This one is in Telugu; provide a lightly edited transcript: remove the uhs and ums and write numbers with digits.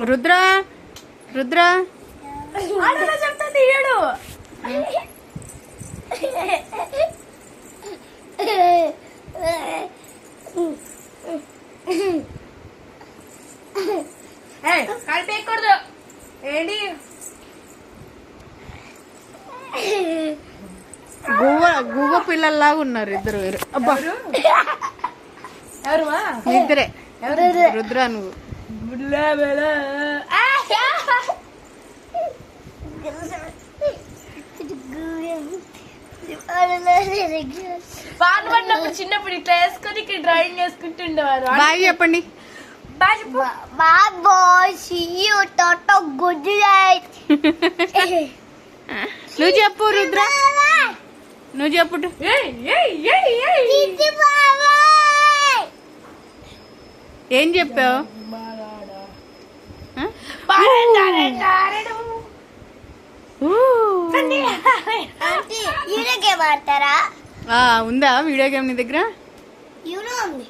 రుద్ర రుద్ర చెప్తా తీయడు. కలిపేయకూడదు ఏంటి గువ్వ పిల్లల్లాగా ఉన్నారు ఇద్దరు. అబ్బా ఎవరు ఇద్దరే. రుద్ర నువ్వు పాట పడినప్పుడు చిన్నప్పుడు ఇట్లా వేసుకొని ఇక్కడ డ్రాయింగ్ వేసుకుంటుండేవారు. బాయ్ చెప్పండి. నువ్వు చెప్పు రుద్ర, నువ్వు చెప్పు. ఏం చెప్పావు? వీడియో గేమ్ ఆడతారా? ఉందా వీడియో గేమ్ నీ దగ్గర? యూనో ఉంది.